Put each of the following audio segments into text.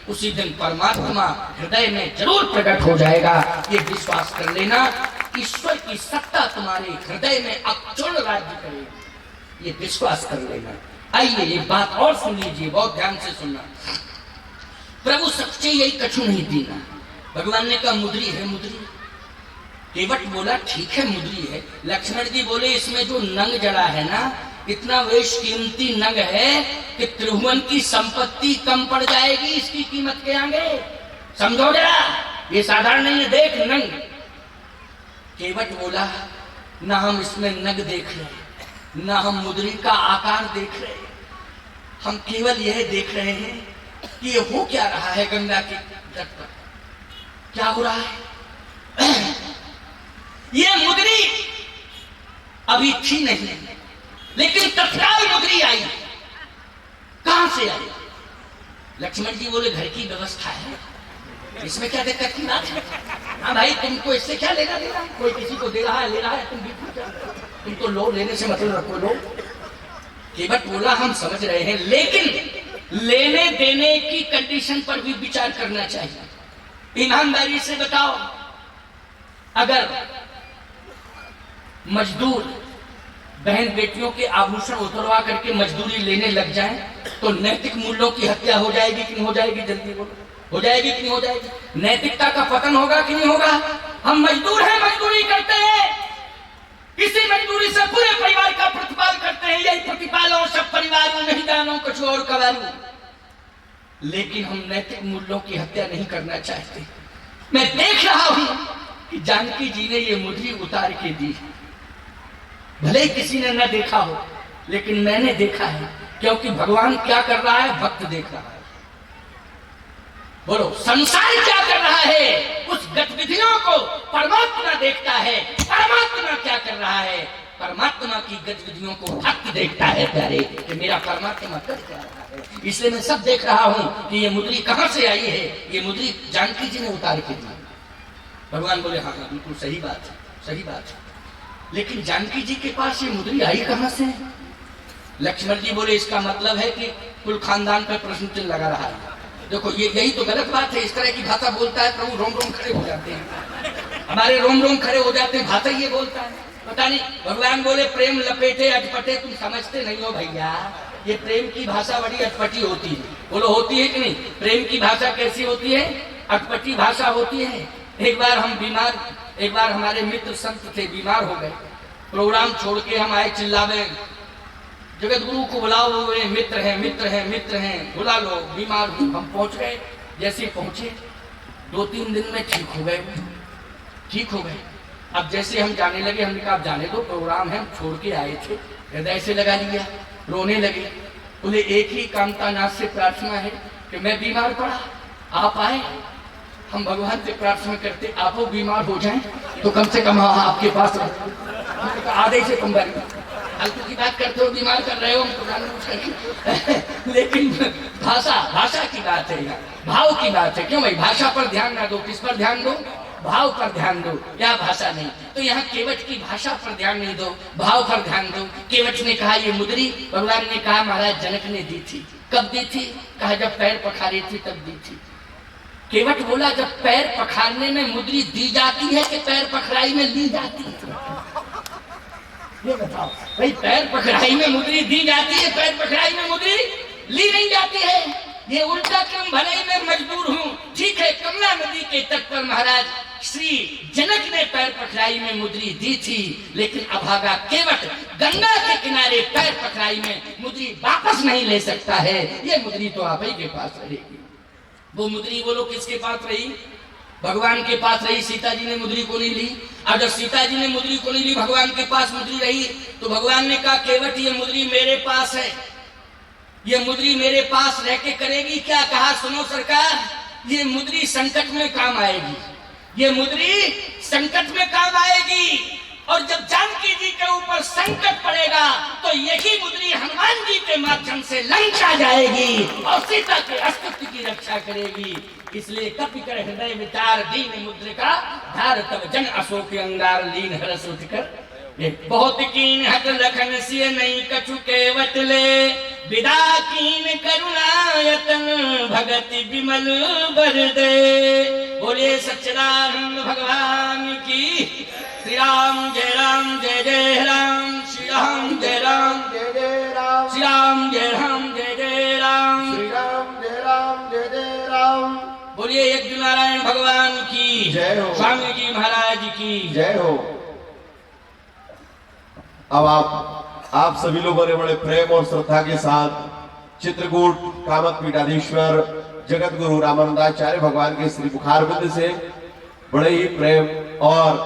उसी दिन परमात्मा हृदय में जरूर प्रकट हो जाएगा। ये विश्वास कर लेना, ईश्वर की सत्ता तुम्हारे हृदय में अक्षुण्ण राज्य करेगी, ये विश्वास कर लेना। आइए ये बात और सुन लीजिए, बहुत ध्यान से सुनना। प्रभु सच्चे यही कछु नहीं दीना। भगवान ने कहा मुद्री है, मुद्री। केवट बोला ठीक है मुद्री है। लक्ष्मण जी बोले इसमें जो नंग जड़ा है ना, इतना वेश कीमती नंग है कि त्रिभुवन की संपत्ति कम पड़ जाएगी इसकी कीमत के आगे, समझो जरा, ये साधारण नहीं है, देख नंग। केवट बोला ना हम इसमें नंग देख रहे, ना हम मुद्री का आकार देख रहे, हम केवल यह देख रहे हैं कि ये हो क्या रहा है गंगा के तट पर, क्या हो रहा है। ये मुद्री अभी थी नहीं, लेकिन तत्काल मुद्री आई। कहां से आई? लक्ष्मण जी बोले घर की व्यवस्था है, इसमें क्या दिक्कत की बात है। हाँ भाई, तुमको इससे क्या लेना देना, कोई किसी को दे रहा है ले रहा है, तुम तो लो, लेने से मतलब रखो, लो। केवट बोला हम समझ रहे हैं, लेकिन लेने देने की कंडीशन पर भी विचार करना चाहिए। ईमानदारी से बताओ, अगर मजदूर बहन बेटियों के आभूषण उतरवा करके मजदूरी लेने लग जाएं, तो नैतिक मूल्यों की हत्या हो जाएगी कि नहीं हो जाएगी? जल्दी बोलो, हो जाएगी कि नहीं हो जाएगी? नैतिकता का पतन होगा कि नहीं होगा? हम मजदूर हैं, मजदूरी करते हैं, इसी मजदूरी से पूरे परिवार का प्रतिपाल करते हैं। यही प्रतिपालों सब परिवारों नहीं जानो कुछ और कवारू, लेकिन हम नैतिक मूल्यों की हत्या नहीं करना चाहते। मैं देख रहा हूं कि जानकी जी ने ये मुद्री उतार के दी, भले ही किसी ने न देखा हो, लेकिन मैंने देखा है, क्योंकि भगवान क्या कर रहा है भक्त देख रहा है। बोलो, संसार क्या कर रहा है उस गतिविधियों को परमात्मा देखता है। परमात्मा क्या कर रहा है? परमात्मा की गतिविधियों को भक्त देखता है प्यारे, कि मेरा परमात्मा कर क्या रहा है। इसलिए मैं सब देख रहा हूं कि ये मुद्री कहां से आई है। ये मुद्री जानकी जी ने उतार के दी। भगवान बोले हाँ हाँ बिल्कुल सही बात है, सही बात है, लेकिन जानकी जी के पास ये मुद्री आई कहां से? लक्ष्मण जी बोले इसका मतलब है कि कुल खानदान पर प्रश्न चिन्ह लगा रहा है। देखो ये यही तो गलत बात है, इस तरह की भाषा बोलता है प्रभु रोम रोम खड़े हो जाते हैं, हमारे रोम रोम खड़े हो जाते हैं, भाषा ये बोलता है, पता नहीं। भगवान बोले प्रेम लपेटे अटपटे, तुम समझते नहीं हो भैया, ये प्रेम की भाषा बड़ी अटपटी होती है। बोलो होती है कि नहीं? प्रेम की भाषा कैसी होती है? अटपटी भाषा होती है। एक बार हमारे मित्र संत थे, बीमार हो गए, प्रोग्राम छोड़ के हम आए, चिल्लावे जगत गुरु को बुलाओ, मित्र हैं मित्र हैं मित्र हैं, बुला लो, बीमार हूं। हम पहुंच गए, जैसे पहुंचे 2-3 दिन में ठीक हो गए, ठीक हो गए। अब जैसे हम जाने लगे, हमने कहा जाने दो, प्रोग्राम है, हम छोड़ के आए थे। हृदय से लगा लिया, रोने लगे। बोले एक ही कामतानाथ से प्रार्थना है कि मैं बीमार पड़ा, आप आए, हम भगवान से प्रार्थना करते आप वो बीमार हो जाएं तो कम से कम आपके पास आधे से कम फालतू की बात करते हो, बीमार कर रहे हो हम लेकिन भाषा की बात है, भाव की बात है। क्यों भाई भाषा पर ध्यान ना दो, किस पर ध्यान दो? भाव पर ध्यान दो, या भाषा नहीं। तो यहाँ केवट की भाषा पर ध्यान नहीं दो, भाव पर ध्यान दो। केवट ने कहा ये मुद्री, भगवान ने कहा महाराज जनक ने दी थी। कब दी थी? कहा जब पैर पखारी थी तब दी थी। केवट बोला जब पैर पखारने में मुद्री दी जाती है कि पैर पखराई में ली जाती है? ये बताओ भाई, पैर पखराई में मुद्री दी जाती है, पैर पखराई में मुद्री ली नहीं जाती है। ये उल्टा क्रम, भले ही मैं मजबूर हूँ, ठीक है। कमला नदी के तट पर महाराज श्री जनक ने पैर पखराई में मुद्री दी थी, लेकिन अभागा केवट गंगा के किनारे पैर पखराई में मुद्री वापस नहीं ले सकता है। ये मुद्री तो आप ही के पास रहेगी। वो मुद्री बोलो किसके पास रही? भगवान के पास रही। सीता जी ने मुद्री को नहीं ली। और जब सीता जी ने मुद्री को नहीं ली, भगवान के पास मुद्री रही, तो भगवान ने कहा केवट ये मुद्री मेरे पास है, ये मुद्री मेरे पास रह के करेगी क्या? कहा सुनो सरकार, ये मुद्री संकट में काम आएगी, ये मुद्री संकट में काम आएगी। और जब जानकी जी के ऊपर संकट पड़ेगा तो यही मुद्री हनुमान जी के माध्यम से लंका जाएगी और सीता के अस्तित्व की रक्षा करेगी। इसलिए कपि कर हृदय विचार दीन मुद्रिका धार तब जन अशोक अंगार लीन हरस उठकर। बहुत कीन हट लखन सिय नहीं कछु केवट ले विदा कीन करुणायतन भगति विमल बर दे। बोले सच्चिदानंद भगवान की। श्री राम जय राम जय जय राम। श्री राम जय राम जय जय राम। श्री राम जय राम जय जय राम। श्री राम जय राम जय जय राम। बोलिए यज्ञ नारायण भगवान की जय हो। स्वामी जी महाराज की जय हो। अब आप सभी लोगों ने बड़े प्रेम और श्रद्धा के साथ चित्रकूट कामक पीठाधीश्वर जगत गुरु रामानंदाचार्य भगवान के श्री मुखारबिंद से बड़े ही प्रेम और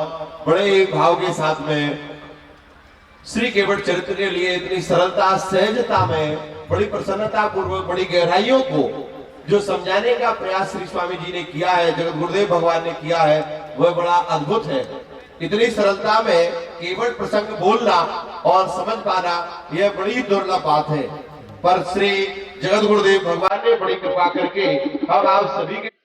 बड़े ही भाव के साथ में श्री केवट चरित्र के लिए इतनी सरलता सहजता में बड़ी प्रसन्नता पूर्वक बड़ी गहराइयों को जो समझाने का प्रयास श्री स्वामी जी ने किया है, जगत गुरुदेव भगवान ने किया है, वह बड़ा अद्भुत है। इतनी सरलता में केवल प्रसंग बोलना और समझ पाना यह बड़ी दुर्लभ बात है, पर श्री जगत गुरुदेव भगवान ने बड़ी कृपा करके अब आप सभी के